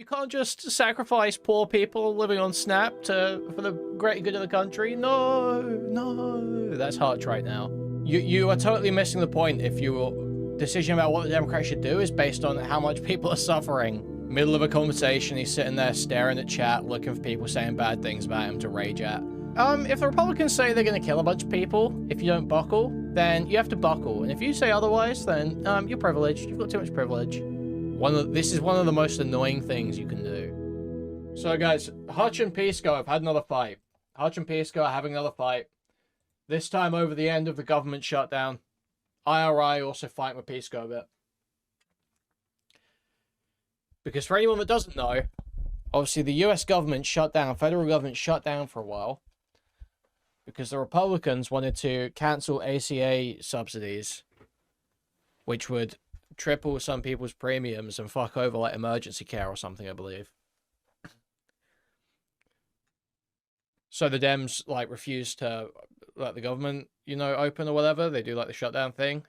You can't just sacrifice poor people living on SNAP for the greater good of the country. No, that's Hutch right now. You are totally missing the point if your decision about what the Democrats should do is based on how much people are suffering. Middle of a conversation, he's sitting there staring at chat, looking for people saying bad things about him to rage at. If the Republicans say they're going to kill a bunch of people if you don't buckle, then you have to buckle. And if you say otherwise, then you're privileged. You've got too much privilege. This is one of the most annoying things you can do. So guys, Hutch and Pisco have had another fight. Hutch and Pisco are having another fight. This time over the end of the government shutdown. IRI also fighting with Pisco a bit. Because for anyone that doesn't know, obviously the US government shut down, federal government shut down for a while. Because the Republicans wanted to cancel ACA subsidies, which would triple some people's premiums and fuck over like emergency care or something, I believe. So the Dems like refused to let the government, you know, open or whatever. They do like the shutdown thing.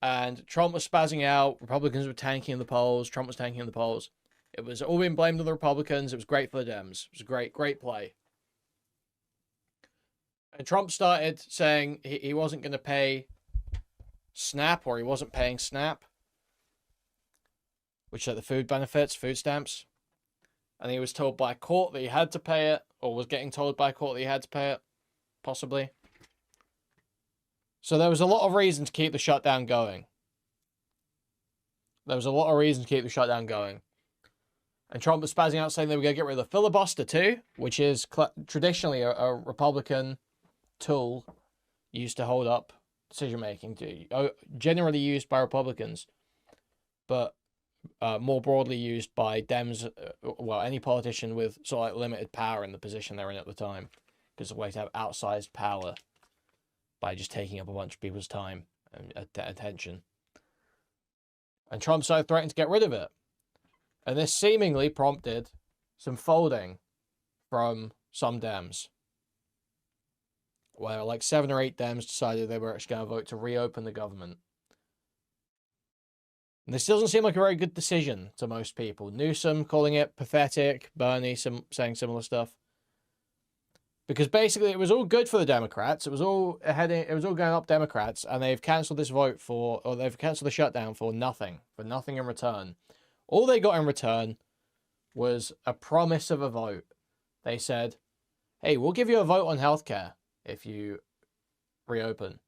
And Trump was spazzing out. Republicans were tanking in the polls. Trump was tanking in the polls. It was all being blamed on the Republicans. It was great for the Dems. It was a great play. And Trump started saying he wasn't going to pay SNAP, or he wasn't paying SNAP, which are the food benefits, food stamps. And he was told by court that he had to pay it, or was getting told by court that he had to pay it, possibly. So there was a lot of reason to keep the shutdown going. And Trump was spazzing out saying they were going to get rid of the filibuster too, which is traditionally a Republican tool used to hold up decision-making, generally used by Republicans, but more broadly used by Dems, well, any politician with sort of like limited power in the position they're in at the time, because it's a way to have outsized power by just taking up a bunch of people's time and attention. And Trump started threatening to get rid of it. And this seemingly prompted some folding from some Dems, where like 7 or 8 Dems decided they were actually going to vote to reopen the government. And this doesn't seem like a very good decision to most people. Newsom calling it pathetic, Bernie saying similar stuff. Because basically it was all good for the Democrats. It was all going up Democrats, and they've cancelled this vote for, or they've cancelled the shutdown for nothing in return. All they got in return was a promise of a vote. They said, hey, we'll give you a vote on healthcare if you reopen.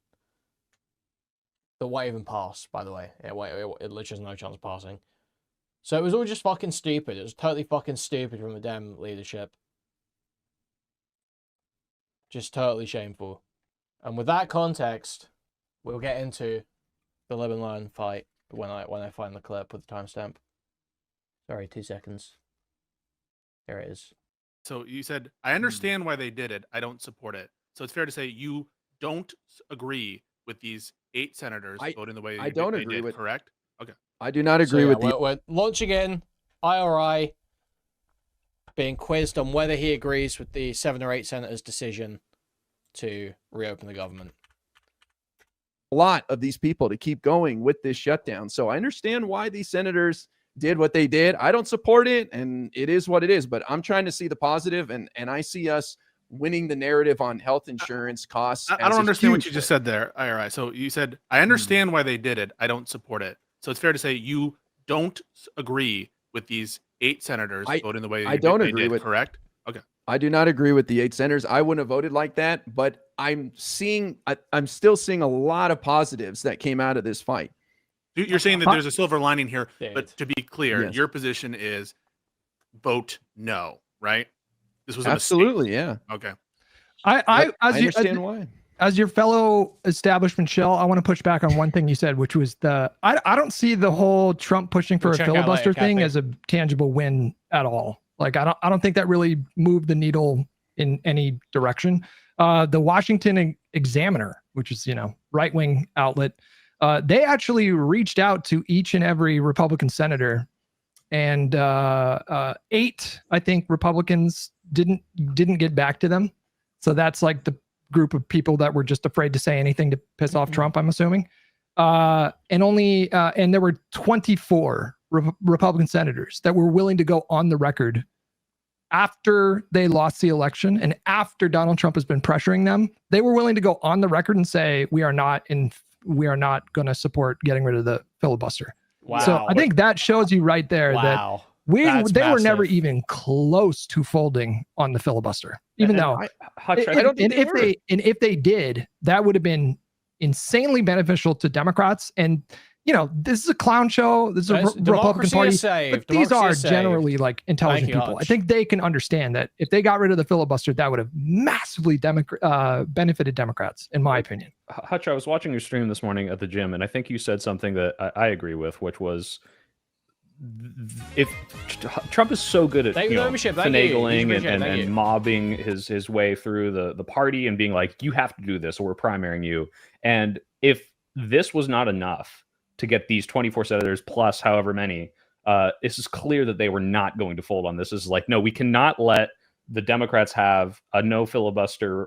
That won't even pass, by the way. It literally has no chance of passing. So it was all just fucking stupid. It was totally fucking stupid from the Dem leadership. Just totally shameful. And with that context, we'll get into the live and learn fight when I find the clip with the timestamp. Sorry, 2 seconds. There it is. So you said, I understand why they did it. I don't support it. So it's fair to say you don't agree with these 8 senators voting the way they did, correct? Okay. I do not agree with we're launching in IRI being quizzed on whether he agrees with the 7 or 8 senators' decision to reopen the government. A lot of these people to keep going with this shutdown. So I understand why these senators did what they did. I don't support it, and it is what it is, but I'm trying to see the positive, and I see us winning the narrative on health insurance costs. I don't understand what you just said there, IRI. So you said, I understand why they did it. I don't support it. So it's fair to say you don't agree with these 8 senators voting the way they did, correct? Okay. I do not agree with the 8 senators. I wouldn't have voted like that, but I'm still seeing a lot of positives that came out of this fight. You're saying that there's a silver lining here, but to be clear, your position is vote no, right? This was absolutely, yeah. Okay. I understand why. As your fellow establishment shell, I want to push back on one thing you said, which was I don't see the whole Trump pushing for a filibuster thing as a tangible win at all. Like I don't think that really moved the needle in any direction. The Washington Examiner, which is, right-wing outlet, they actually reached out to each and every Republican senator, and 8, I think, Republicans didn't get back to them. So that's like the group of people that were just afraid to say anything to piss off Trump, I'm assuming. And there were 24 Republican senators that were willing to go on the record after they lost the election and after Donald Trump has been pressuring them. They were willing to go on the record and say, we are not going to support getting rid of the filibuster. Wow. So I think that shows you right there that they were never even close to folding on the filibuster, even though if they did, that would have been insanely beneficial to Democrats. And this is a clown show. This is a Republican Party, but these are generally like intelligent people. Hutch. I think they can understand that if they got rid of the filibuster, that would have massively benefited Democrats, in my opinion. Hutch, I was watching your stream this morning at the gym, and I think you said something that I agree with, which was, if Trump is so good at finagling and mobbing his way through the party and being like, you have to do this or we're primarying you, and if this was not enough to get these 24 senators plus however many, this is clear that they were not going to fold on this. This is like, no, we cannot let the Democrats have a no filibuster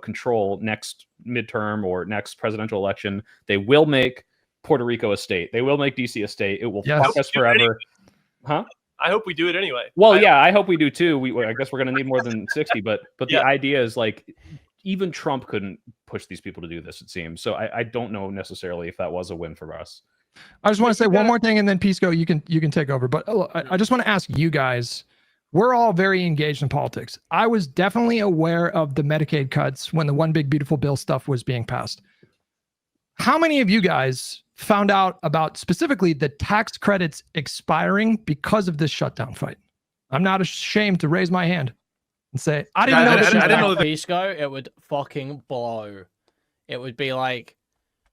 control next midterm or next presidential election. They will make Puerto Rico a state. They will make DC a state. It will fuck us forever. Huh? I hope we do it anyway. Well, I hope we do too. I guess we're going to need more than 60, but the idea is like, even Trump couldn't push these people to do this, it seems. So I don't know necessarily if that was a win for us. I just want to say one more thing, and then Pisco, you can take over. But I just want to ask you guys, we're all very engaged in politics. I was definitely aware of the Medicaid cuts when the One Big Beautiful Bill stuff was being passed. How many of you guys found out about specifically the tax credits expiring because of this shutdown fight? I'm not ashamed to raise my hand and say, I didn't know this. I didn't know Pisco, it would fucking blow. It would be like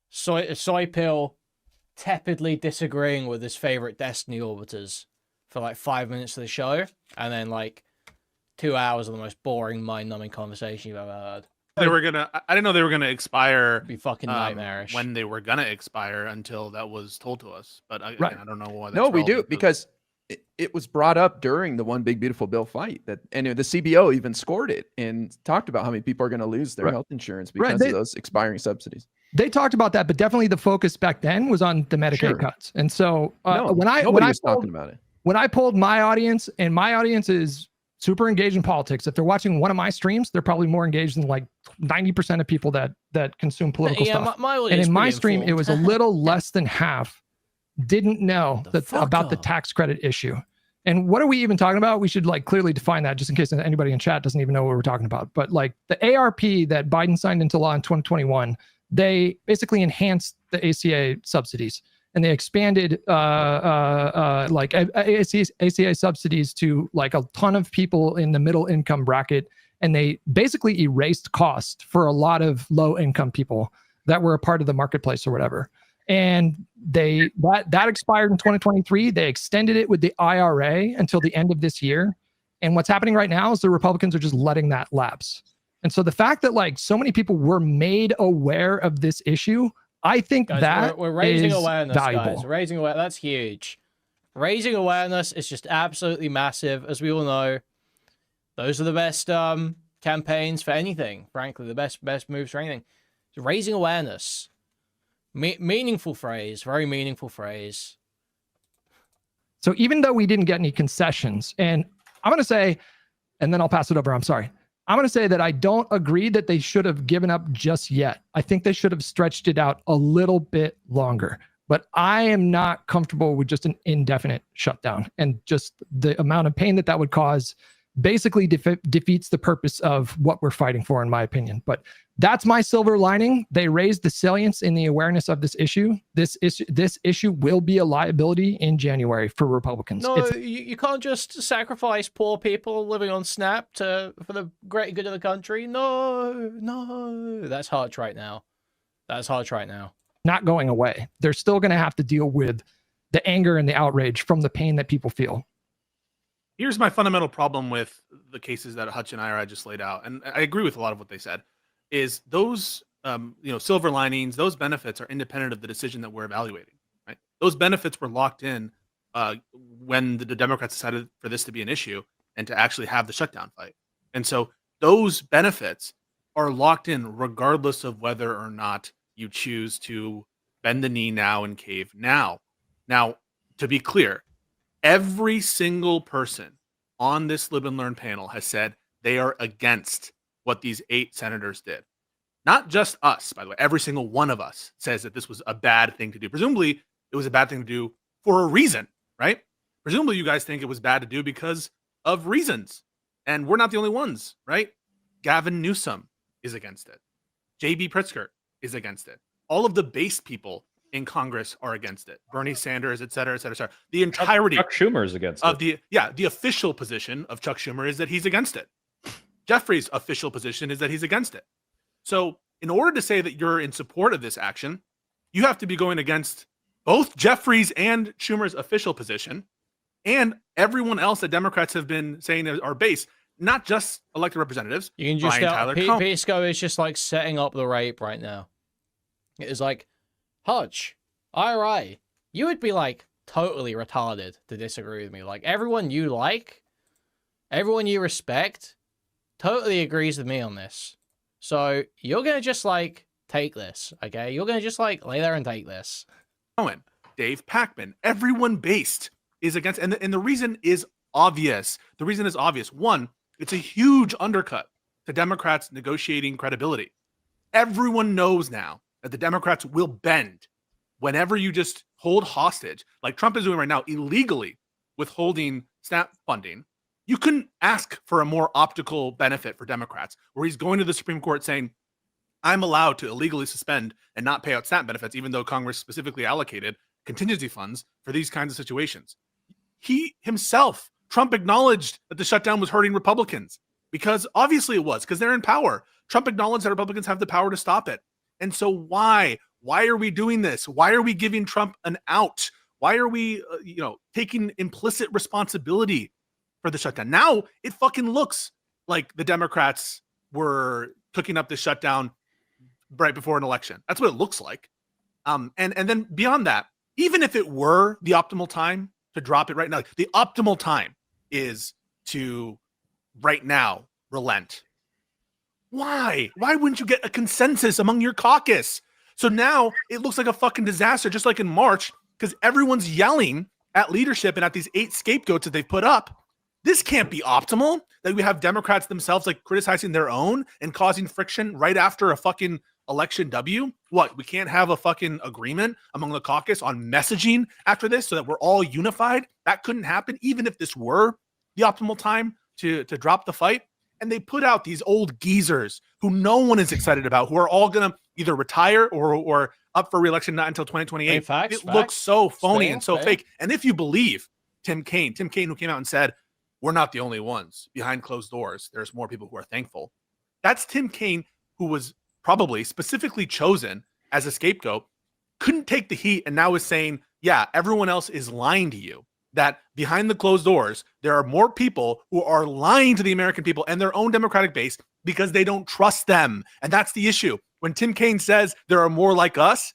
Soy Pill tepidly disagreeing with his favorite Destiny orbiters for like 5 minutes of the show, and then like 2 hours of the most boring, mind-numbing conversation you've ever heard. I didn't know they were gonna expire. It'd be fucking nightmarish. When they were gonna expire until that was told to us. But I don't know why. No, we do, because it was brought up during the One Big Beautiful Bill fight and the CBO even scored it and talked about how many people are going to lose their health insurance because of those expiring subsidies. They talked about that, but definitely the focus back then was on the Medicaid cuts. And so when I polled my audience, and my audience is super engaged in politics. If they're watching one of my streams, they're probably more engaged than like 90% of people that consume political stuff. And in my stream, it was a little less than half didn't know about the tax credit issue. And what are we even talking about? We should like clearly define that, just in case anybody in chat doesn't even know what we're talking about. But like the ARP that Biden signed into law in 2021, they basically enhanced the ACA subsidies, and they expanded like ACA subsidies to like a ton of people in the middle income bracket. And they basically erased cost for a lot of low income people that were a part of the marketplace or whatever. And that expired in 2023. They extended it with the IRA until the end of this year. And what's happening right now is the Republicans are just letting that lapse. And so the fact that like so many people were made aware of this issue, I think we're raising awareness, valuable. Guys. Raising awareness, that's huge. Raising awareness is just absolutely massive. As we all know, those are the best campaigns for anything. Frankly, the best moves for anything. So raising awareness. Meaningful phrase, very meaningful phrase. So even though we didn't get any concessions, and I'm going to say, and then I'll pass it over, I'm sorry. I'm going to say that I don't agree that they should have given up just yet. I think they should have stretched it out a little bit longer. But I am not comfortable with just an indefinite shutdown, and just the amount of pain that would cause basically defeats the purpose of what we're fighting for, in my opinion. But that's my silver lining. They raised the salience in the awareness of this issue. This issue will be a liability in January for Republicans. No, you can't just sacrifice poor people living on SNAP for the greater good of the country. No. That's Hutch right now. Not going away. They're still going to have to deal with the anger and the outrage from the pain that people feel. Here's my fundamental problem with the cases that Hutch and I just laid out, and I agree with a lot of what they said, is those silver linings, those benefits are independent of the decision that we're evaluating. Right? Those benefits were locked in when the Democrats decided for this to be an issue and to actually have the shutdown fight. And so those benefits are locked in regardless of whether or not you choose to bend the knee now and cave now. Now, to be clear, every single person on this Live and Learn panel has said they are against what these 8 senators did. Not just us, by the way. Every single one of us says that this was a bad thing to do. Presumably, it was a bad thing to do for a reason, right? Presumably, you guys think it was bad to do because of reasons. And we're not the only ones, right? Gavin Newsom is against it. J.B. Pritzker is against it. All of the base people in Congress are against it. Bernie Sanders, et cetera, et cetera, et cetera. The entirety Chuck Schumer is against of it. The official position of Chuck Schumer is that he's against it. Jeffrey's official position is that he's against it. So in order to say that you're in support of this action, you have to be going against both Jeffrey's and Schumer's official position and everyone else that Democrats have been saying are base, not just elected representatives. You can just tell Pisco is just like setting up the rape right now. It is like, Hutch, IRA, you would be like totally retarded to disagree with me. Like everyone you like, everyone you respect, totally agrees with me on this. So you're going to just like take this, okay? You're going to just like lay there and take this. Dave Packman, everyone based is against, and the reason is obvious. The reason is obvious. One, it's a huge undercut to Democrats' negotiating credibility. Everyone knows now that the Democrats will bend whenever you just hold hostage, like Trump is doing right now, illegally withholding SNAP funding. You couldn't ask for a more optical benefit for Democrats, where he's going to the Supreme Court saying, I'm allowed to illegally suspend and not pay out SNAP benefits, even though Congress specifically allocated contingency funds for these kinds of situations. He himself, Trump, acknowledged that the shutdown was hurting Republicans because obviously it was, because they're in power. Trump acknowledged that Republicans have the power to stop it. And so why are we doing this? Why are we giving Trump an out? Why are we, taking implicit responsibility for the shutdown? Now it fucking looks like the Democrats were cooking up the shutdown right before an election. That's what it looks like. And then beyond that, even if it were the optimal time to drop it right now, the optimal time is to right now relent. Why? Why wouldn't you get a consensus among your caucus? So now it looks like a fucking disaster, just like in March, because everyone's yelling at leadership and at these 8 scapegoats that they've put up. This can't be optimal, that we have Democrats themselves like criticizing their own and causing friction right after a fucking election W. What? We can't have a fucking agreement among the caucus on messaging after this so that we're all unified? That couldn't happen, even if this were the optimal time to drop the fight. And they put out these old geezers who no one is excited about, who are all going to either retire or up for re-election not until 2028. It looks so phony and so fake. And if you believe Tim Kaine who came out and said, we're not the only ones behind closed doors, there's more people who are thankful. That's Tim Kaine, who was probably specifically chosen as a scapegoat, couldn't take the heat and now is saying, yeah, everyone else is lying to you. That behind the closed doors, there are more people who are lying to the American people and their own Democratic base because they don't trust them. And that's the issue. When Tim Kaine says there are more like us,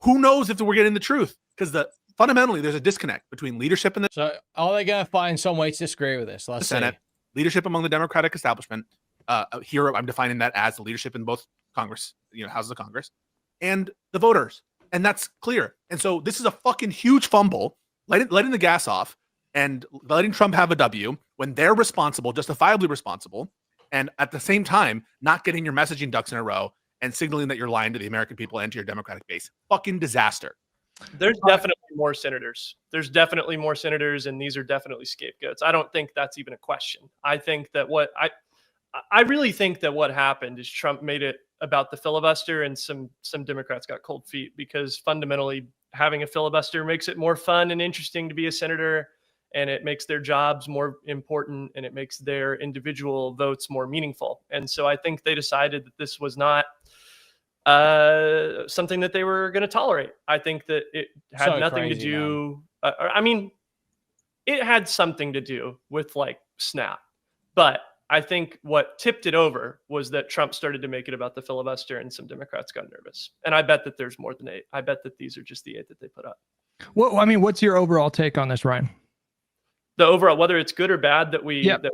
who knows if we're getting the truth? Because fundamentally, there's a disconnect between leadership and the... So are they going to find some way to disagree with this? Let's Senate, leadership among the Democratic establishment. Here, I'm defining that as the leadership in both Congress, houses of Congress, and the voters. And that's clear. And so this is a fucking huge fumble. Letting the gas off and letting Trump have a W when they're responsible, justifiably responsible, and at the same time, not getting your messaging ducks in a row and signaling that you're lying to the American people and to your Democratic base. Fucking disaster. There's definitely more senators. And these are definitely scapegoats. I don't think that's even a question. I think that I really think that what happened is Trump made it about the filibuster, and some Democrats got cold feet because fundamentally having a filibuster makes it more fun and interesting to be a senator, and it makes their jobs more important, and it makes their individual votes more meaningful. And so I think they decided that this was not something that they were going to tolerate. I think that it had nothing to do. It had something to do with like SNAP, but I think what tipped it over was that Trump started to make it about the filibuster, and some Democrats got nervous. And I bet that there's more than 8. I bet that these are just the 8 that they put up. Well, what's your overall take on this, Ryan? The overall, whether it's good or bad that we... Yep.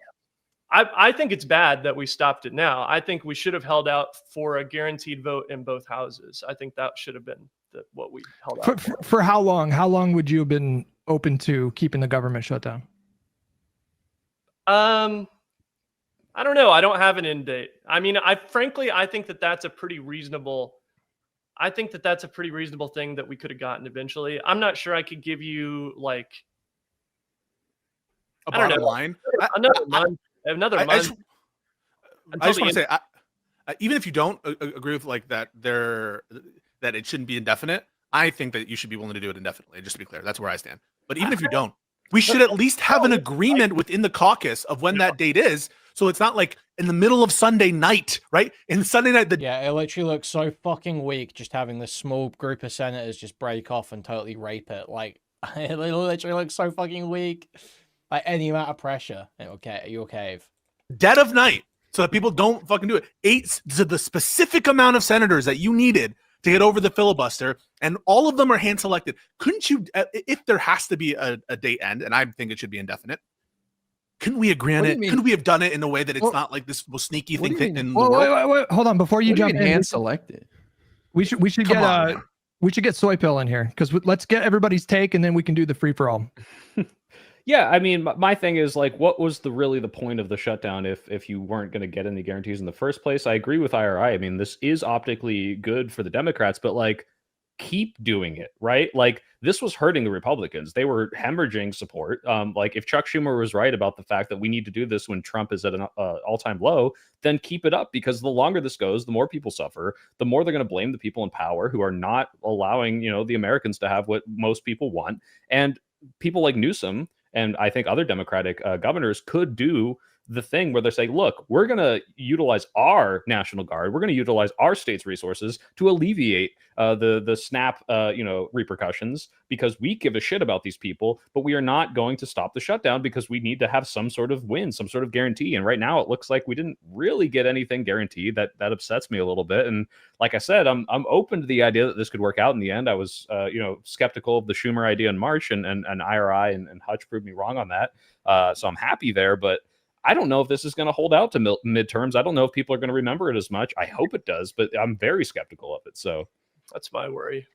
I think it's bad that we stopped it now. I think we should have held out for a guaranteed vote in both houses. I think that should have been what we held out for how long? How long would you have been open to keeping the government shut down? I don't know. I don't have an end date. I mean, I think that that's a pretty reasonable. I think that that's a pretty reasonable thing that we could have gotten eventually. I'm not sure I could give you like a bottom line. Another month. I just want to say, even if you don't agree with like that, that it shouldn't be indefinite. I think that you should be willing to do it indefinitely. Just to be clear, that's where I stand. But even if you don't, we should at least have an agreement within the caucus of when that date is. So it's not like in the middle of Sunday night, right? In Sunday night, yeah, it literally looks so fucking weak just having this small group of senators just break off and totally rape it. Like, it literally looks so fucking weak. Like, any amount of pressure, you'll cave. Dead of night, so that people don't fucking do it. So the specific amount of senators that you needed to get over the filibuster, and all of them are hand selected. Couldn't you, if there has to be a date end, and I think it should be indefinit, couldn't we agree on it? Couldn't we have done it in a way that it's not like this most sneaky thing? Wait, hold on. Before you jump in, hand selected. We should get Soy Pill in here, because let's get everybody's take, and then we can do the free for all. Yeah, I mean, my thing is like, what was really the point of the shutdown if you weren't going to get any guarantees in the first place? I agree with IRI. I mean, this is optically good for the Democrats, but like, keep doing it, right? Like, this was hurting the Republicans. They were hemorrhaging support. Like, if Chuck Schumer was right about the fact that we need to do this when Trump is at an all-time low, then keep it up, because the longer this goes, the more people suffer, the more they're going to blame the people in power who are not allowing, the Americans to have what most people want. And people like Newsom, and I think other Democratic governors, could do the thing where they're saying, look, we're going to utilize our National Guard. We're going to utilize our state's resources to alleviate the SNAP, repercussions, because we give a shit about these people, but we are not going to stop the shutdown because we need to have some sort of win, some sort of guarantee. And right now it looks like we didn't really get anything guaranteed. That upsets me a little bit. And like I said, I'm open to the idea that this could work out in the end. I was, skeptical of the Schumer idea in March, and IRI and Hutch proved me wrong on that. So I'm happy there, but I don't know if this is going to hold out to midterms. I don't know if people are going to remember it as much. I hope it does, but I'm very skeptical of it. So that's my worry.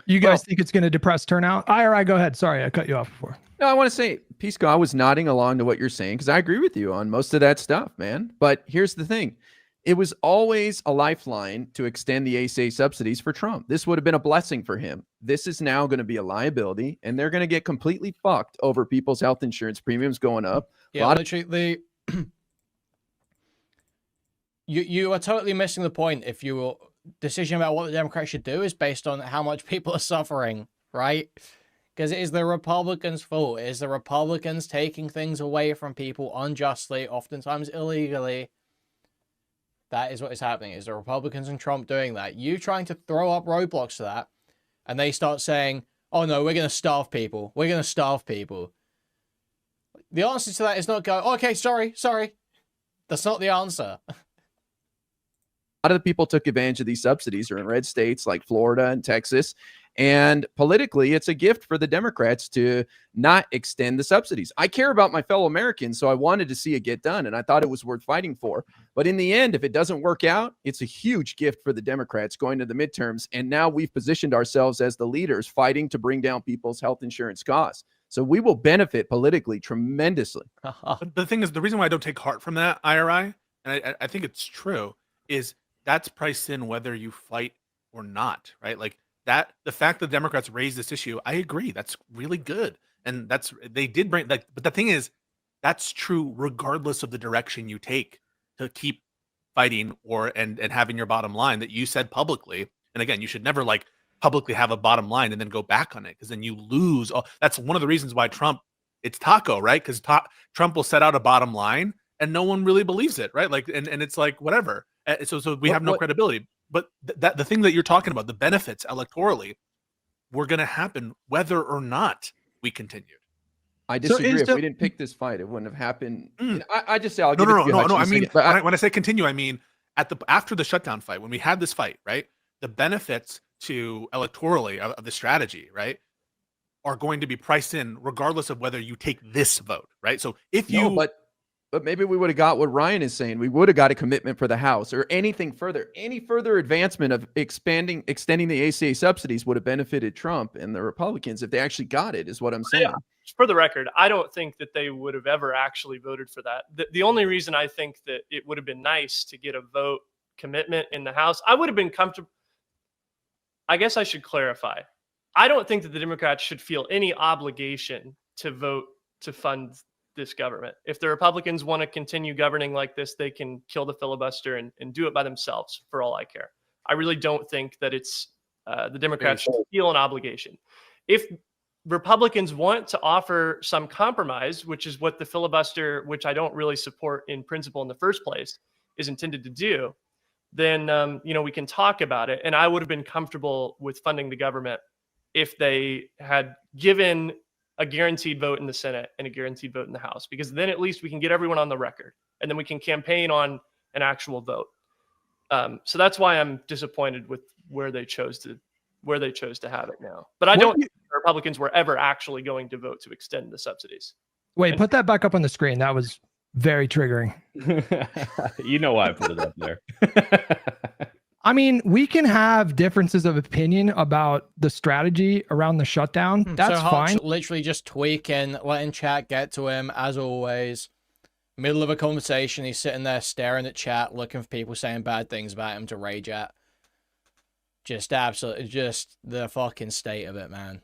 You guys think it's going to depress turnout? IRI, go ahead. Sorry, I cut you off before. No, I want to say, Pisco, I was nodding along to what you're saying because I agree with you on most of that stuff, man. But here's the thing. It was always a lifeline to extend the ACA subsidies for Trump. This would have been a blessing for him. This is now going to be a liability, and they're going to get completely fucked over people's health insurance premiums going up. Yeah, literally, you are totally missing the point if your decision about what the Democrats should do is based on how much people are suffering, right? Because it is the Republicans' fault. It is the Republicans taking things away from people unjustly, oftentimes illegally. That is what is happening. Is the Republicans and Trump doing that? You trying to throw up roadblocks to that, and they start saying, oh no, we're going to starve people. We're going to starve people. The answer to that is not go, okay, sorry. That's not the answer. A lot of the people took advantage of these subsidies are in red states like Florida and Texas. And politically, it's a gift for the Democrats to not extend the subsidies. I care about my fellow Americans, so I wanted to see it get done, and I thought it was worth fighting for. But in the end, if it doesn't work out, it's a huge gift for the Democrats going to the midterms. And now we've positioned ourselves as the leaders fighting to bring down people's health insurance costs. So we will benefit politically tremendously. The thing is, the reason why I don't take heart from that, IRI, and I think it's true, is that's priced in whether you fight or not, right? Like, that the fact that Democrats raised this issue, I agree. That's really good. And they did bring but the thing is, that's true regardless of the direction you take to keep fighting and having your bottom line that you said publicly. And again, you should never like publicly have a bottom line and then go back on it, because then you lose. That's one of the reasons why it's taco, right? Because Trump will set out a bottom line and no one really believes it, right? Like, and it's like, whatever. So we have no credibility. But the thing that you're talking about, the benefits electorally, were going to happen whether or not we continued. I disagree. If we didn't pick this fight, it wouldn't have happened. I just say, no. I mean, when I say continue, I mean after the shutdown fight, when we had this fight, right? The benefits to electorally of the strategy, right, are going to be priced in regardless of whether you take this vote, right? So if you, But maybe we would have got what Ryan is saying. We would have got a commitment for the House or anything further. Any further advancement of extending the ACA subsidies would have benefited Trump and the Republicans if they actually got it, is what I'm saying. Yeah. For the record, I don't think that they would have ever actually voted for that. The only reason I think that it would have been nice to get a vote commitment in the House, I would have been comfortable. I guess I should clarify. I don't think that the Democrats should feel any obligation to vote to fund this government. If the Republicans want to continue governing like this, they can kill the filibuster and do it by themselves for all I care. I really don't think that it's the Democrats should feel an obligation. If Republicans want to offer some compromise, which is what the filibuster, which I don't really support in principle in the first place, is intended to do, then we can talk about it. And I would have been comfortable with funding the government if they had given a guaranteed vote in the Senate and a guaranteed vote in the House, because then at least we can get everyone on the record and then we can campaign on an actual vote. So that's why I'm disappointed with where they chose to have it now. But I don't think the Republicans were ever actually going to vote to extend the subsidies. Wait, put that back up on the screen. That was very triggering. You know why I put it up there. I mean, we can have differences of opinion about the strategy around the shutdown. That's so fine. Literally just tweaking, letting chat get to him, as always. Middle of a conversation, he's sitting there staring at chat, looking for people saying bad things about him to rage at. Just absolutely, just the fucking state of it, man.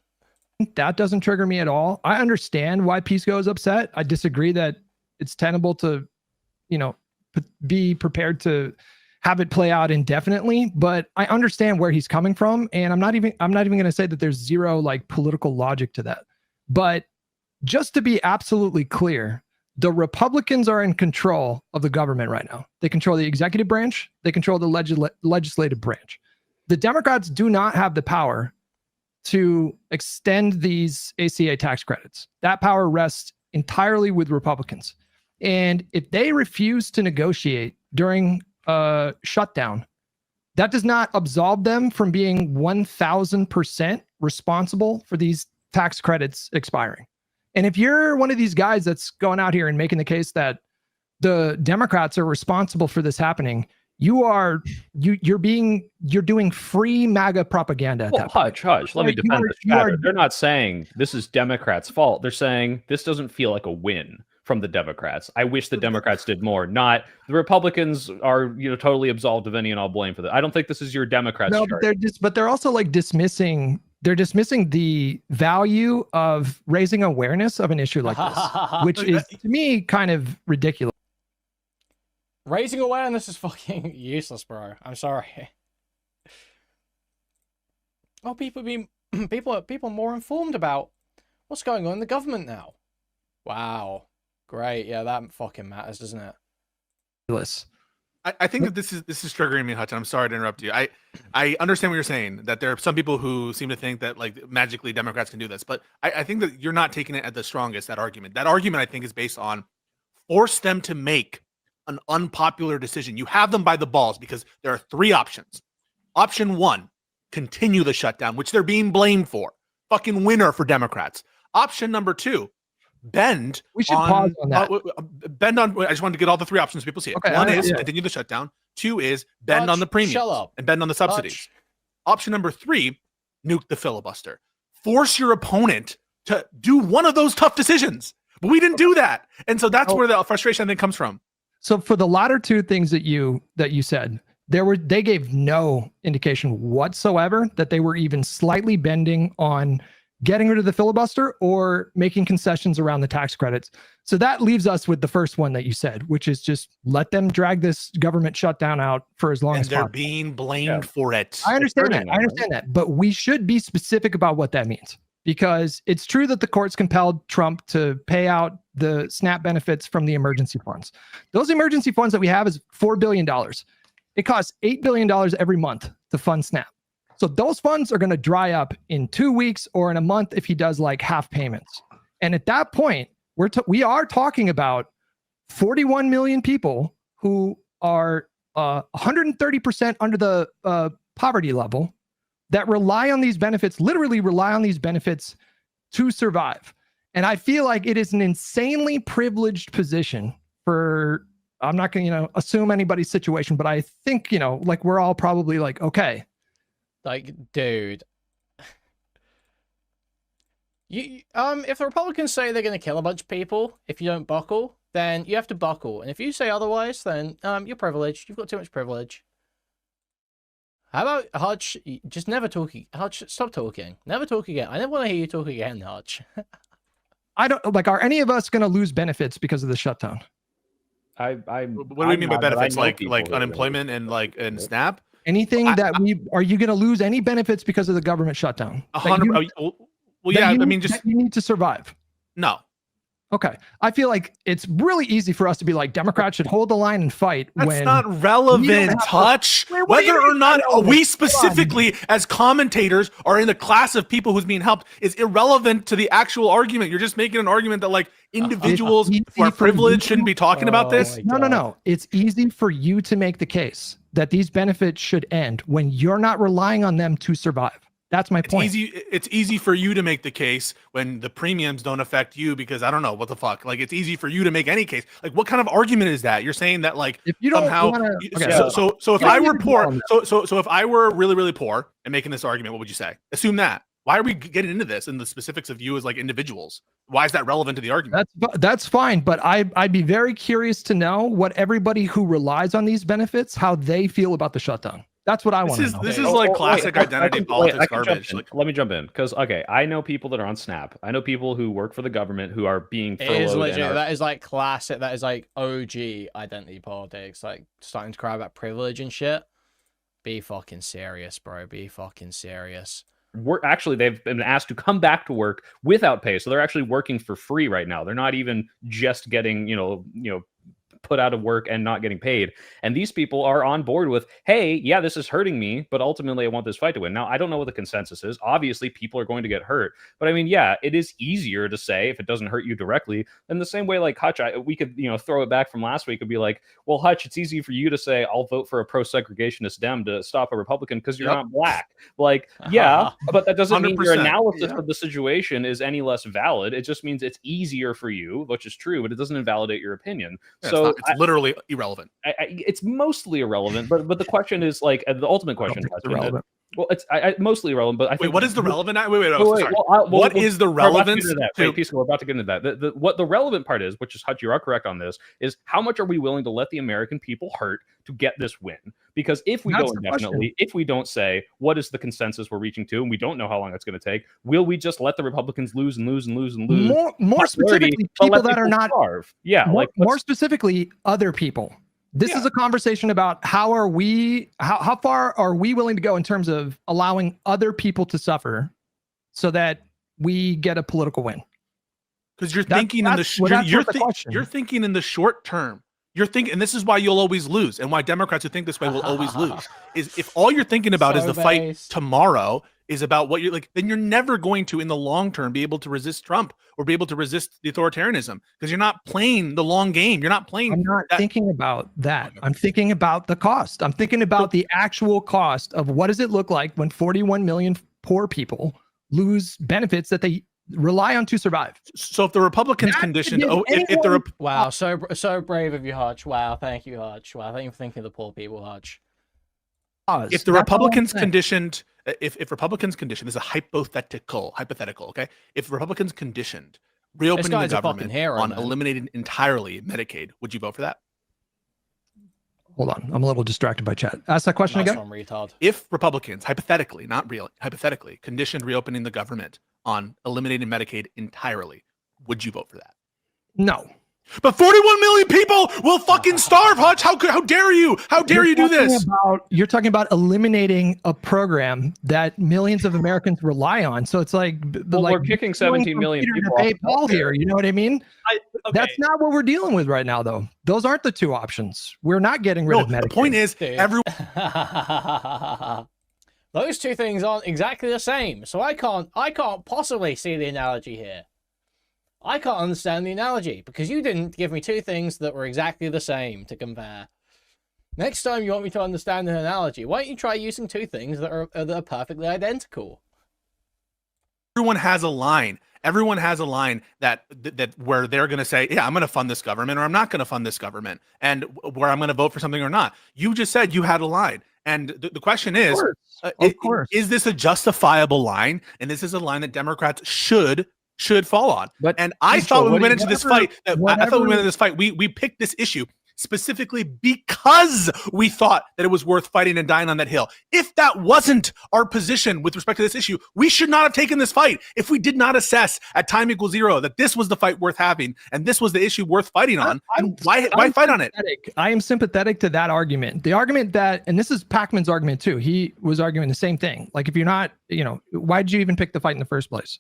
That doesn't trigger me at all. I understand why Pisco is upset. I disagree that it's tenable to, be prepared to have it play out indefinitely, but I understand where he's coming from, and I'm not even going to say that there's zero political logic to that. But just to be absolutely clear, the Republicans are in control of the government right now. They control the executive branch. They control the legislative branch. The Democrats do not have the power to extend these ACA tax credits. That power rests entirely with Republicans. And if they refuse to negotiate during shutdown, that does not absolve them from being 1,000% responsible for these tax credits expiring. And if you're one of these guys that's going out here and making the case that the Democrats are responsible for this happening, you're doing free MAGA propaganda. Well, Hutch, let me defend the chatter. They're not saying this is Democrats' fault. They're saying this doesn't feel like a win from the Democrats. I wish the Democrats did more. Not the Republicans are totally absolved of any and all blame for that. I don't think this is your Democrats. No, but they're also dismissing. They're dismissing the value of raising awareness of an issue like this, which is to me kind of ridiculous. Raising awareness is fucking useless, bro. I'm sorry. Oh, people are more informed about what's going on in the government now. Wow. Great. Yeah, that fucking matters, doesn't it? I think that this is triggering me, Hutch. I'm sorry to interrupt you. I understand what you're saying, that there are some people who seem to think that magically Democrats can do this, but I think that you're not taking it at the strongest, that argument. That argument, I think, is based on force them to make an unpopular decision. You have them by the balls because there are three options. Option one, continue the shutdown, which they're being blamed for. Fucking winner for Democrats. Option number two, bend. We should pause on that. Bend on. I just wanted to get all the three options so people see it. Okay, one is continue the shutdown. Two is bend on the premiums and bend on the subsidies. Option number three, nuke the filibuster. Force your opponent to do one of those tough decisions. But we didn't do that. And so that's where the frustration, I think, comes from. So for the latter two things that you said, they gave no indication whatsoever that they were even slightly bending on getting rid of the filibuster or making concessions around the tax credits. So that leaves us with the first one that you said, which is just let them drag this government shutdown out for as long as possible. And they're being blamed for it. I understand that. But we should be specific about what that means. Because it's true that the courts compelled Trump to pay out the SNAP benefits from the emergency funds. Those emergency funds that we have is $4 billion. It costs $8 billion every month to fund SNAP. So those funds are going to dry up in 2 weeks or in a month if he does half payments. And at that point, we are talking about 41 million people who are 130% under the poverty level, that rely on these benefits, literally rely on these benefits to survive. And I feel like it is an insanely privileged position for, I'm not going to, assume anybody's situation, but I think, like we're all probably like, okay. Like, dude. If the Republicans say they're going to kill a bunch of people if you don't buckle, then you have to buckle. And if you say otherwise, then you're privileged. You've got too much privilege. How about Hutch? Just never talking. Hutch, stop talking. Never talk again. I never want to hear you talk again, Hutch. I don't like. Are any of us going to lose benefits because of the shutdown? What do you mean by benefits? Like unemployment and SNAP? Anything are you going to lose any benefits because of the government shutdown? 100. Well, yeah. I mean, just you need to survive. No. Okay. I feel like it's really easy for us to be like, Democrats should hold the line and fight. That's not relevant, Hutch. Whether or not we specifically as commentators are in the class of people who's being helped is irrelevant to the actual argument. You're just making an argument that like individuals who are privileged shouldn't be talking about this. No. It's easy for you to make the case that these benefits should end when you're not relying on them to survive. That's my point. It's easy for you to make the case when the premiums don't affect you because I don't know what the fuck. Like it's easy for you to make any case. Like what kind of argument is that? You're saying that like if you don't somehow. So if I were poor, so if I were really really poor and making this argument, what would you say? Assume that. Why are we getting into this and the specifics of you as like individuals? Why is that relevant to the argument? That's fine, but I'd be very curious to know what everybody who relies on these benefits, how they feel about the shutdown. That's what I want to know. This is like classic identity politics garbage. Let me jump in because I know people that are on SNAP. I know people who work for the government who are being furloughed. It is legit. That is like classic. That is like OG identity politics. Like starting to cry about privilege and shit. Be fucking serious, bro. Be fucking serious. They've been asked to come back to work without pay, so they're actually working for free right now. They're not even just getting put out of work and not getting paid. And these people are on board with, hey, yeah, this is hurting me, but ultimately I want this fight to win. Now, I don't know what the consensus is. Obviously, people are going to get hurt. But I mean, yeah, it is easier to say if it doesn't hurt you directly. In the same way, like Hutch, we could, throw it back from last week and be like, well, Hutch, it's easy for you to say, I'll vote for a pro-segregationist Dem to stop a Republican because you're not black. Like, yeah, but that doesn't mean your analysis of the situation is any less valid. It just means it's easier for you, which is true, but it doesn't invalidate your opinion. Yeah, so it's literally irrelevant. It's mostly irrelevant, but the question is like the ultimate question. Irrelevant. Well, it's mostly irrelevant, but I think what is the relevant? What is the relevance? We're about to get into that. What the relevant part is, which is Hutch, you are correct on this, is how much are we willing to let the American people hurt to get this win? Because if we go indefinitely, if we don't say what is the consensus we're reaching to, and we don't know how long it's going to take, will we just let the Republicans lose and lose and lose and lose? More specifically, people that are not starve. Yeah, more specifically, other people. This is a conversation about how far are we willing to go in terms of allowing other people to suffer so that we get a political win. Because you're thinking in the short term. You're thinking, and this is why you'll always lose, and why Democrats who think this way will always lose. Is if all you're thinking about is the fight tomorrow is about what you're like, then you're never going to, in the long term, be able to resist Trump or be able to resist the authoritarianism because you're not playing the long game. You're not playing. I'm not thinking about that. I'm thinking about the cost. I'm thinking about the actual cost of what does it look like when 41 million poor people lose benefits that they rely on to survive. So if the Republicans conditioned, wow, so brave of you, Hutch. Wow, thank you, Hutch. Wow, thank you for thinking of the poor people, Hutch. If the Republicans conditioned, if Republicans conditioned, this is a hypothetical, okay? If Republicans conditioned reopening the government on eliminating entirely Medicaid, would you vote for that? Hold on, I'm a little distracted by chat. Ask that question again. If Republicans, hypothetically, not real, hypothetically, conditioned reopening the government on eliminating Medicaid entirely, would you vote for that? No. But 41 million people will fucking starve, Hutch. How dare you? How dare you do this? You're talking about eliminating a program that millions of Americans rely on. So it's like, we're kicking 17 million people off Paul here. You know what I mean? That's not what we're dealing with right now, though. Those aren't the two options. We're not getting rid of Medicaid. The point is, everyone. Those two things aren't exactly the same. So I can't possibly see the analogy here. I can't understand the analogy because you didn't give me two things that were exactly the same to compare. Next time you want me to understand an analogy, why don't you try using two things that are perfectly identical? everyone has a line. Everyone has a line that where they're going to say, yeah, I'm going to fund this government or I'm not going to fund this government, and where I'm going to vote for something or not. You just said you had a line. And the question is, is this a justifiable line? And this is a line that Democrats should fall on. And I thought when we went into this fight, we picked this issue specifically because we thought that it was worth fighting and dying on that hill. If that wasn't our position with respect to this issue, we should not have taken this fight. If we did not assess at time equals 0 that this was the fight worth having and this was the issue worth fighting on, why fight on it? I am sympathetic to that argument. The argument that, and this is Pacman's argument too, he was arguing the same thing. Like, if you're not, why did you even pick the fight in the first place?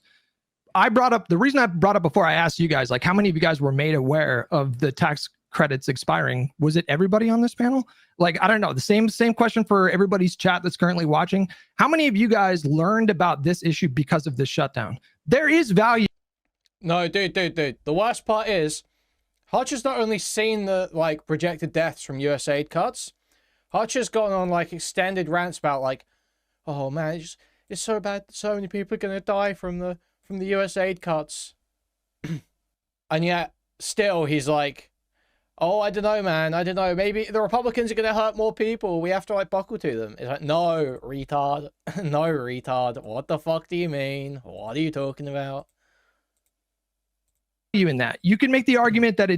The reason I brought up before, I asked you guys, like, how many of you guys were made aware of the tax credits expiring? Was it everybody on this panel? Like, I don't know. The same question for everybody's chat that's currently watching. How many of you guys learned about this issue because of this shutdown? There is value. No, dude. The worst part is, Hutch has not only seen the, like, projected deaths from US aid cuts, Hutch has gone on, like, extended rants about, like, oh man, it's so bad that so many people are going to die from the US aid cuts. And yet, still, he's like, oh, I don't know, man. I don't know. Maybe the Republicans are going to hurt more people. We have to, like, buckle to them. It's like, no, retard. No, retard. What the fuck do you mean? What are you talking about? You in that. You can make the argument that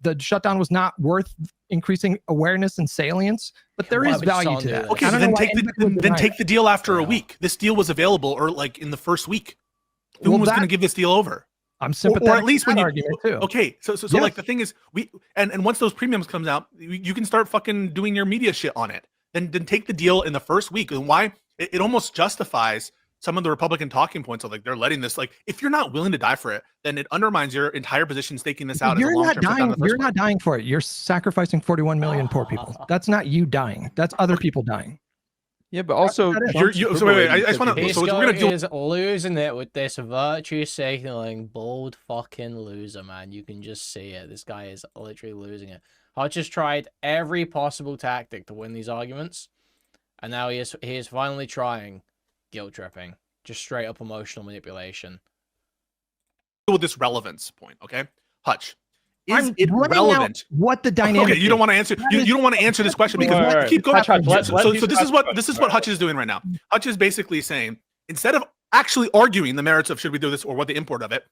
the shutdown was not worth increasing awareness and salience, but there is value to that. Okay, so then take the deal after a week. This deal was available, or like in the first week. Who was going to give this deal over? I'm sympathetic. Or at least when you argument too. Okay, so yes. Like, the thing is, and once those premiums comes out, you can start fucking doing your media shit on it. Then take the deal in the first week. And why it almost justifies some of the Republican talking points of, like, they're letting this, like, if you're not willing to die for it, then it undermines your entire position staking this out. You're not dying. You're not dying for it. You're sacrificing 41 million poor people. That's not you dying. That's other people dying. Yeah, but also, so wait, I just want to. So we're gonna deal. Is losing it with this virtue signaling, bold fucking loser, man. You can just see it. This guy is literally losing it. Hutch has tried every possible tactic to win these arguments, and now he is finally trying guilt tripping, just straight up emotional manipulation. With this relevance point, okay, Hutch. Is it relevant? What the dynamic? Okay, you don't want to answer. You don't want to answer this question because keep going. So this is what Hutch is doing right now. Hutch is basically saying, instead of actually arguing the merits of should we do this or what the import of it,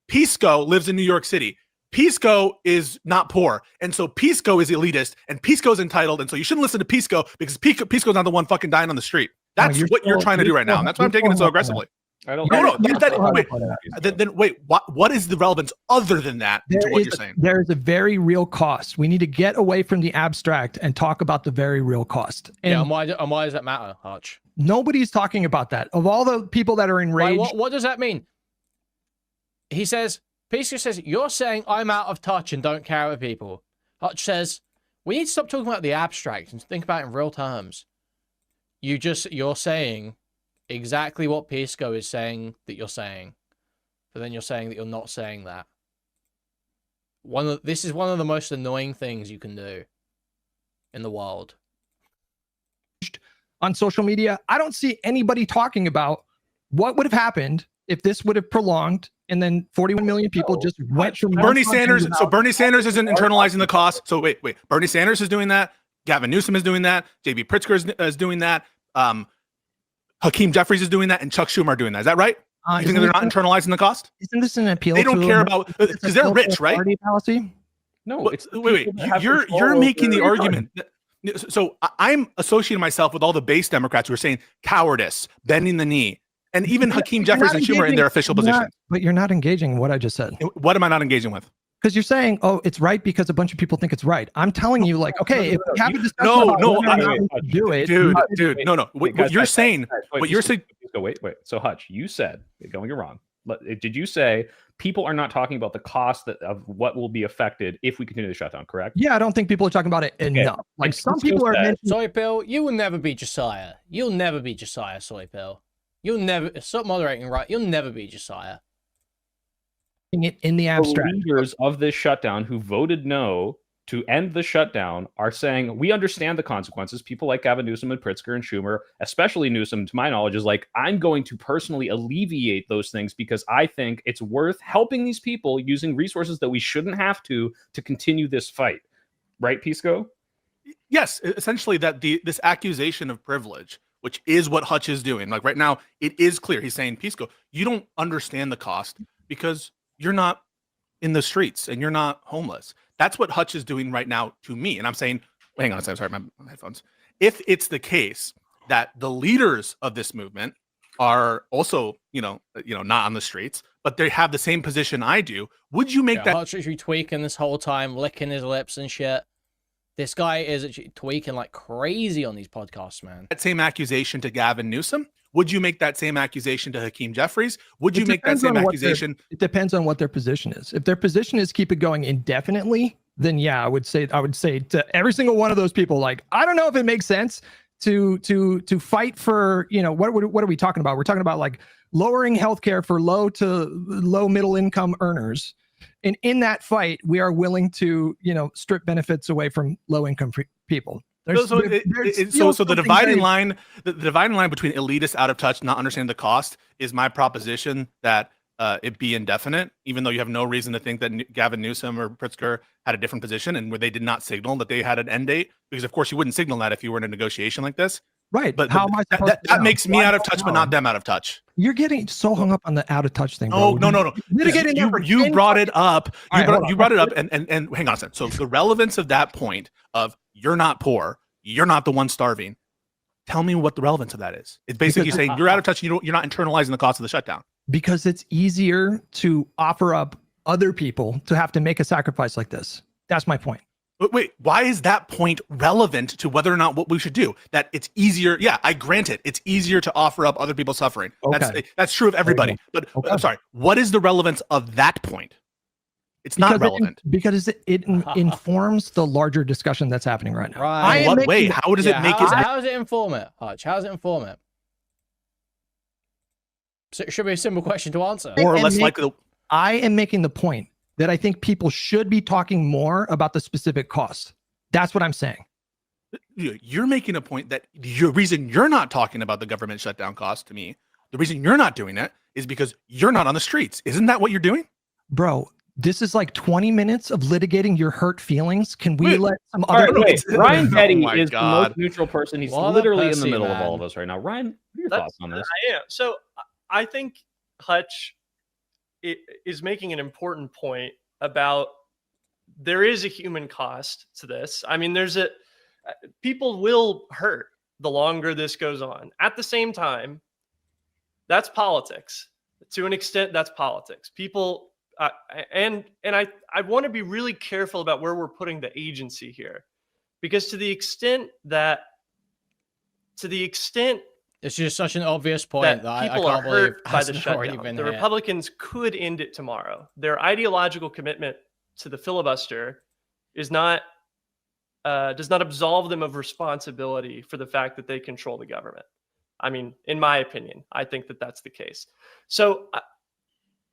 Pisco lives in New York City. Pisco is not poor, and so Pisco is elitist, and Pisco is entitled, and so you shouldn't listen to Pisco because Pisco's not the one fucking dying on the street. That's what you're trying to do right now, and that's why I'm taking it so aggressively. I don't. Wait. What is the relevance other than that to what you're saying? There is a very real cost. We need to get away from the abstract and talk about the very real cost. And why does that matter, Hutch? Nobody's talking about that. Of all the people that are enraged, what does that mean? He says, Pisco says, you're saying I'm out of touch and don't care about people. Hutch says, we need to stop talking about the abstract and think about it in real terms. You're saying exactly what Pisco is saying that you're saying, but then you're saying that you're not saying that. This is one of the most annoying things you can do in the world. On social media, I don't see anybody talking about what would have happened if this would have prolonged and then 41 million people just went from Bernie Sanders. So Bernie Sanders isn't internalizing the cost. So wait. Bernie Sanders is doing that. Gavin Newsom is doing that. J.B. Pritzker is doing that. Hakeem Jeffries is doing that, and Chuck Schumer are doing that. Is that right? You think they're not internalizing the cost? Isn't this an appeal? They don't care about because they're rich, right? Policy? No. Wait. You're making the argument. So I'm associating myself with all the base Democrats who are saying cowardice, bending the knee, and even Hakeem Jeffries and Schumer in their official position. But you're not engaging in what I just said. What am I not engaging with? Because you're saying, oh, it's right because a bunch of people think it's right. I'm telling you, like, okay, if we have a discussion do it. Dude, no. What you're saying, Wait. So Hutch, you said, you're wrong. Did you say people are not talking about the cost of what will be affected if we continue the shutdown, correct? Yeah, I don't think people are talking about it enough. Like, some people are mentioning... Soy Pill, you will never be Josiah. You'll never be Josiah, Soy Pill. You'll never... Stop moderating, right? You'll never be Josiah. It in the abstract. The leaders of this shutdown who voted no to end the shutdown are saying, we understand the consequences. People like Gavin Newsom and Pritzker and Schumer, especially Newsom, to my knowledge, is like, I'm going to personally alleviate those things because I think it's worth helping these people using resources that we shouldn't have to continue this fight. Right, Pisco? Yes, essentially that this accusation of privilege, which is what Hutch is doing. Like right now, it is clear. He's saying, Pisco, you don't understand the cost because you're not in the streets and you're not homeless. That's what Hutch is doing right now to me. And I'm saying, hang on a second, sorry, my headphones. If it's the case that the leaders of this movement are also, not on the streets, but they have the same position I do, would you make that? Hutch is tweaking this whole time, licking his lips and shit. This guy is actually tweaking like crazy on these podcasts, man. That same accusation to Gavin Newsom? Would you make that same accusation to Hakeem Jeffries? Would you make that same accusation? It depends on what their position is. If their position is keep it going indefinitely, then yeah, I would say to every single one of those people, like, I don't know if it makes sense to fight for, what are we talking about? We're talking about like lowering healthcare for low to low middle income earners. And in that fight, we are willing to, strip benefits away from low income people. So the dividing line, the dividing line between elitist, out of touch, not understanding the cost is my proposition that it be indefinite, even though you have no reason to think that Gavin Newsom or Pritzker had a different position and where they did not signal that they had an end date, because of course you wouldn't signal that if you were in a negotiation like this. Right. But how am I that makes me out of touch, but not them out of touch. You're getting so hung up on the out of touch thing. Oh, no. You brought it up. You brought it up and hang on a second. So the relevance of that point of you're not poor, you're not the one starving. Tell me what the relevance of that is. It's basically saying you're out of touch. You're not internalizing the cost of the shutdown. Because it's easier to offer up other people to have to make a sacrifice like this. That's my point. Wait, why is that point relevant to whether or not what we should do? That it's easier. Yeah, I grant it. It's easier to offer up other people's suffering. Okay. That's true of everybody. Okay. But I'm sorry. What is the relevance of that point? It's not relevant. Because it informs the larger discussion that's happening right now. Right. In what way? How does it make it? How does it inform it, Hutch? How does it inform it? So it should be a simple question to answer. More or less likely. I am making the point that I think people should be talking more about the specific cost. That's what I'm saying. You're making a point that the reason you're not talking about the government shutdown cost to me, the reason you're not doing it is because you're not on the streets. Isn't that what you're doing? Bro, this is like 20 minutes of litigating your hurt feelings. Can we let some other... Ryan Petty is the most neutral person. He's literally in the middle of all of us right now. Ryan, what are your thoughts on this? I am. So I think Hutch is making an important point about there is a human cost to this. I mean, people will hurt the longer this goes on. At the same time, that's politics. To an extent, that's politics. People, and I want to be really careful about where we're putting the agency here, because to the extent it's just such an obvious point that people I are can't hurt believe by the shutdown. The Republicans could end it tomorrow. Their ideological commitment to the filibuster does not absolve them of responsibility for the fact that they control the government. I mean, in my opinion, I think that that's the case. So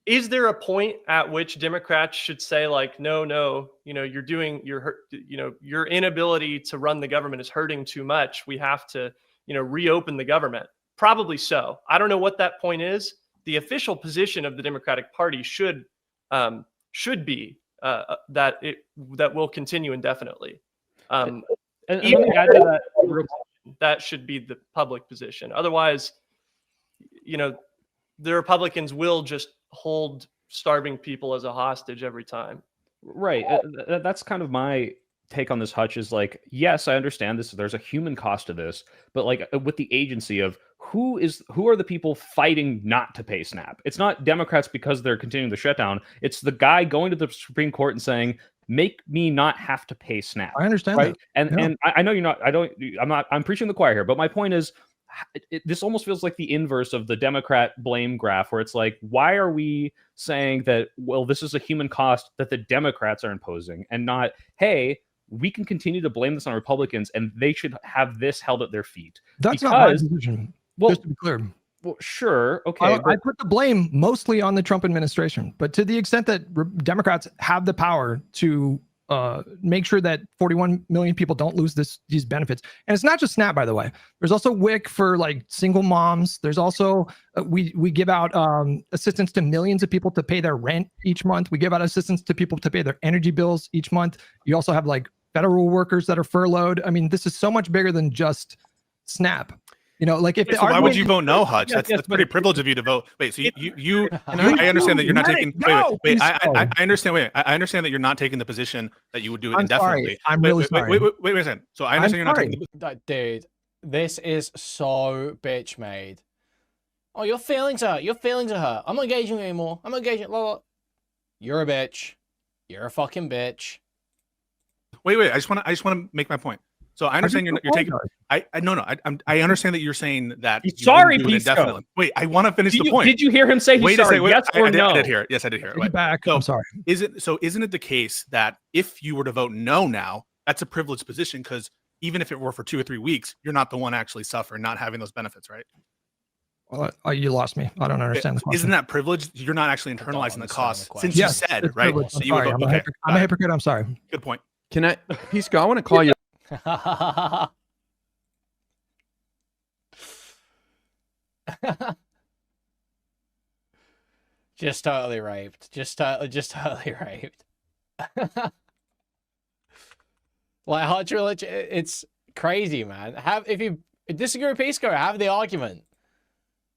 is there a point at which Democrats should say, like, no, your inability to run the government is hurting too much. We have to, reopen the government? Probably so. I don't know what that point is. The official position of the Democratic Party should be that will continue indefinitely. And let me add to that. That should be the public position. Otherwise, the Republicans will just hold starving people as a hostage every time. Right. That's kind of my take on this, Hutch, is like, yes, I understand this. There's a human cost to this, but like with the agency of who are the people fighting not to pay SNAP? It's not Democrats because they're continuing the shutdown. It's the guy going to the Supreme Court and saying, make me not have to pay SNAP. I understand right? that. And I know you're not, I'm preaching the choir here, but my point is, this almost feels like the inverse of the Democrat blame graph, where it's like, why are we saying that, well, this is a human cost that the Democrats are imposing, and not, hey, we can continue to blame this on Republicans and they should have this held at their feet. That's not my position. Well, just to be clear. Well, sure. Okay. I put the blame mostly on the Trump administration, but to the extent that Democrats have the power to make sure that 41 million people don't lose these benefits. And it's not just SNAP, by the way. There's also WIC for like single moms. There's also we give out assistance to millions of people to pay their rent each month. We give out assistance to people to pay their energy bills each month. You also have like federal workers that are furloughed. I mean, this is so much bigger than just SNAP. You know, like if so why would you vote no, Hutch? That's pretty privileged of you to vote. Wait, so you I understand that you're not taking. Wait. I understand. Wait, I understand that you're not taking the position that you would do it indefinitely. I'm really sorry. Wait a second. So I understand you're not taking. Dude, this is so bitch made. Oh, your feelings are hurt. Your feelings are hurt. I'm not engaging you anymore. I'm not engaging. You're a bitch. You're a fucking bitch. Wait. I just want to make my point. So I understand you're taking. I understand that you're saying that. He's sorry, Pisco. Wait, I want to finish the point. Did you hear him say he's sorry? Yes or no? I did hear it. Yes, I did hear it. Wait. Back. So, I'm sorry. Isn't it the case that if you were to vote no now, that's a privileged position because even if it were for 2 or 3 weeks, you're not the one actually suffering, not having those benefits, right? Well, you lost me. I don't understand the question. Isn't that privileged? You're not actually internalizing the cost since you said, right? I'm sorry. I'm a hypocrite. I'm sorry. Good point. Can I, Pisco, I want to call you. Just totally raped. Just totally raped. Like Hutch religion, it's crazy, man. If you disagree with Pisco, have the argument.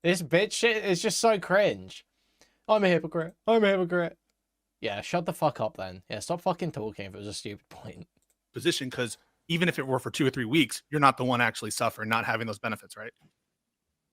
This bitch shit is just so cringe. I'm a hypocrite. I'm a hypocrite. Yeah, shut the fuck up then. Yeah, stop fucking talking if it was a stupid point. Position, because even if it were for 2 or 3 weeks, you're not the one actually suffering, not having those benefits, right?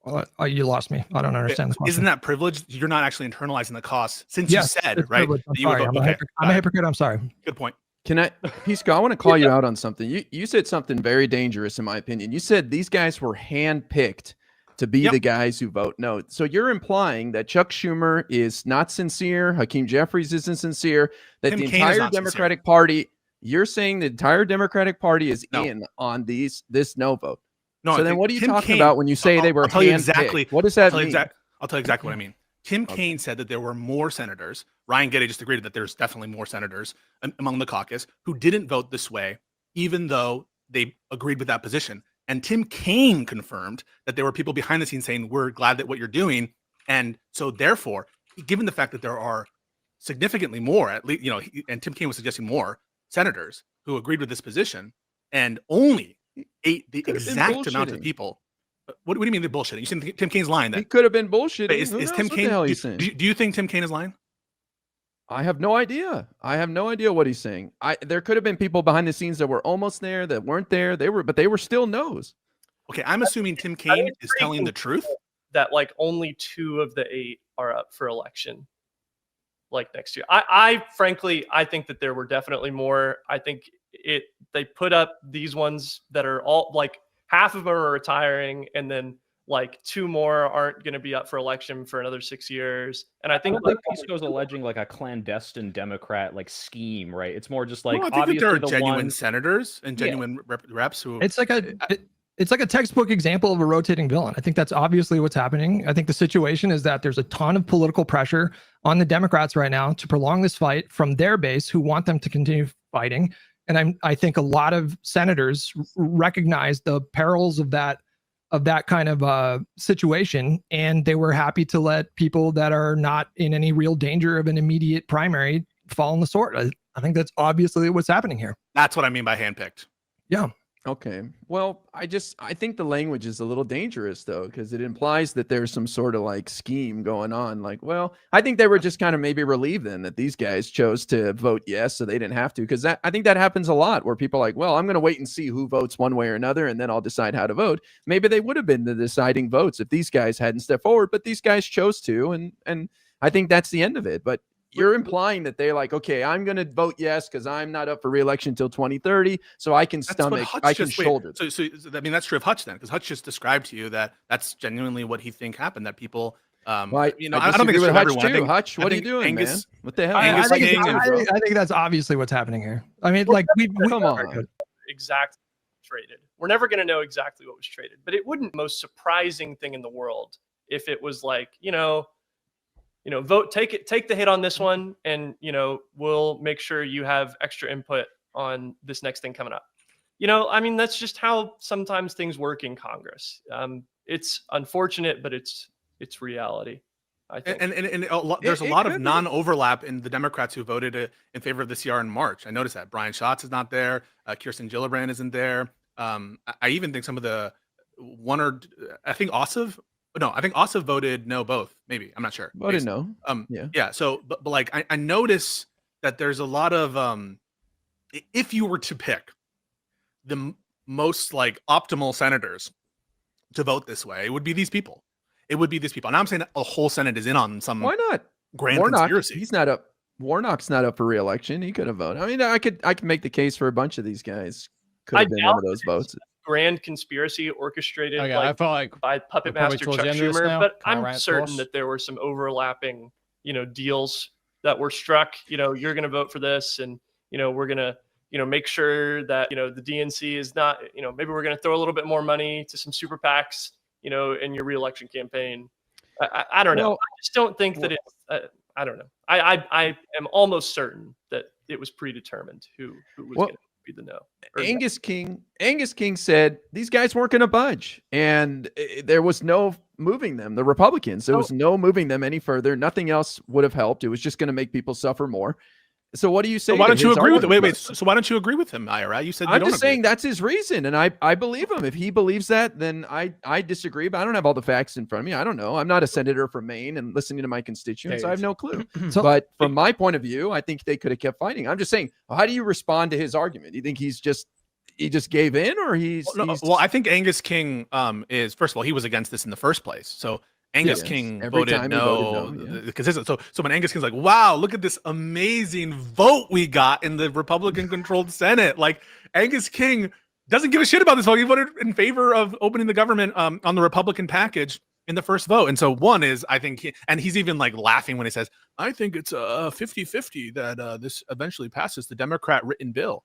Well, you lost me. I don't understand the question. Isn't that privileged? You're not actually internalizing the cost since you said, right? I'm a hypocrite. I'm sorry. Good point. Can I, Pisco, I want to call you out on something. You said something very dangerous, in my opinion. You said these guys were handpicked to be the guys who vote no. So you're implying that Chuck Schumer is not sincere, Hakeem Jeffries isn't sincere, that the entire Democratic Party, you're saying the entire Democratic Party is in on this no vote. No, so then what are you talking about when you say they were handpicked? What does that mean? I'll tell you exactly what I mean. Tim Kaine said that there were more senators. Ryan Getty just agreed that there's definitely more senators among the caucus who didn't vote this way, even though they agreed with that position. And Tim Kaine confirmed that there were people behind the scenes saying, we're glad that what you're doing. And so therefore, given the fact that there are significantly more, at least, and Tim Kaine was suggesting more senators who agreed with this position, and only the exact amount of people. What do you mean they're bullshitting? You think Tim Kaine's lying? Then he could have been bullshitting. Is Tim Kaine? Do you think Tim Kaine is lying? I have no idea. I have no idea what he's saying. There could have been people behind the scenes that were almost there, that weren't there. But they were still no's. Okay, I'm assuming Tim Kaine is telling the truth. That like only 2 of the 8 are up for election, like next year. I frankly think that there were definitely more. I think they put up these ones that are all like half of them are retiring, and then like 2 more aren't going to be up for election for another 6 years. And I think Pisco's alleging like a clandestine Democrat like scheme, right? It's more just like I think that there are genuine senators and genuine reps who. It's like a textbook example of a rotating villain. I think that's obviously what's happening. I think the situation is that there's a ton of political pressure on the Democrats right now to prolong this fight from their base who want them to continue fighting. And I think a lot of senators recognize the perils of that kind of situation, and they were happy to let people that are not in any real danger of an immediate primary fall in the sword. I think that's obviously what's happening here. That's what I mean by handpicked. Yeah. Okay. Well, I think the language is a little dangerous though, because it implies that there's some sort of like scheme going on. Like, well, I think they were just kind of maybe relieved then that these guys chose to vote yes, so they didn't have to. Because I think that happens a lot where people are like, well, I'm going to wait and see who votes one way or another, and then I'll decide how to vote. Maybe they would have been the deciding votes if these guys hadn't stepped forward, but these guys chose to, and I think that's the end of it. But you're implying that they're like, okay, I'm going to vote yes because I'm not up for re-election until 202030, so I can shoulder. So I mean, that's true of Hutch then, because Hutch just described to you that that's genuinely what he think happened. That people, I don't think it's for everyone. Hutch, what are you doing, man? What the hell? I think that's obviously what's happening here. I mean, like we come on. Exactly traded. We're never going to know exactly what was traded, but it wouldn't be the most surprising thing in the world if it was like, take the hit on this one, and we'll make sure you have extra input on this next thing coming up. I mean, that's just how sometimes things work in Congress. It's unfortunate, but it's reality, I think. And there's a lot of non-overlap in the Democrats who voted in favor of the CR in March. I noticed that Brian Schatz is not there. Kirsten Gillibrand isn't there. I even think some of the I think Ossoff voted no both. Maybe, I'm not sure. Voted no. Yeah. So, but like I notice that there's a lot of if you were to pick the most like optimal senators to vote this way, it would be these people. And I'm saying that a whole Senate is in on some. Why not? Grand conspiracy. He's not up. Warnock's not up for re-election. He could have voted. I mean, I could make the case for a bunch of these guys could have been one of those votes. Grand conspiracy orchestrated I felt like by puppet master Chuck Schumer, but I'm certain that there were some overlapping, deals that were struck. You're going to vote for this, and we're going to make sure that the DNC is not, maybe we're going to throw a little bit more money to some super PACs, in your re-election campaign. I don't know. I just don't think that it's. I don't know. I am almost certain that it was predetermined who was going to be the no. Angus King said these guys weren't going to budge, and there was no moving them. The Republicans, there was no moving them any further. Nothing else would have helped. It was just going to make people suffer more. So what do you say? So why don't you agree with it? Wait. So why don't you agree with him, Ira? You said I'm just saying that's his reason, and I believe him. If he believes that, then I disagree. But I don't have all the facts in front of me. I don't know. I'm not a senator from Maine and listening to my constituents. I have no clue. But from my point of view, I think they could have kept fighting. I'm just saying, how do you respond to his argument? Do you think he just gave in, or he's? Well, I think Angus King is, first of all, he was against this in the first place. So Angus King voted no. Consistent. So when Angus King's like, wow, look at this amazing vote we got in the Republican-controlled Senate. Like, Angus King doesn't give a shit about this vote. He voted in favor of opening the government on the Republican package in the first vote. And so one is, I think, he's even like laughing when he says, I think it's a 50-50 that this eventually passes the Democrat-written bill.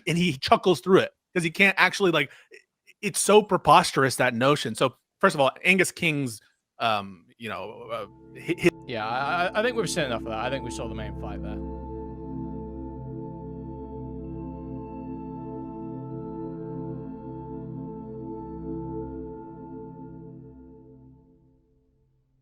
And he chuckles through it because he can't actually, it's so preposterous, that notion. So first of all, Angus King's, I think we've seen enough of that. I think we saw the main fight there.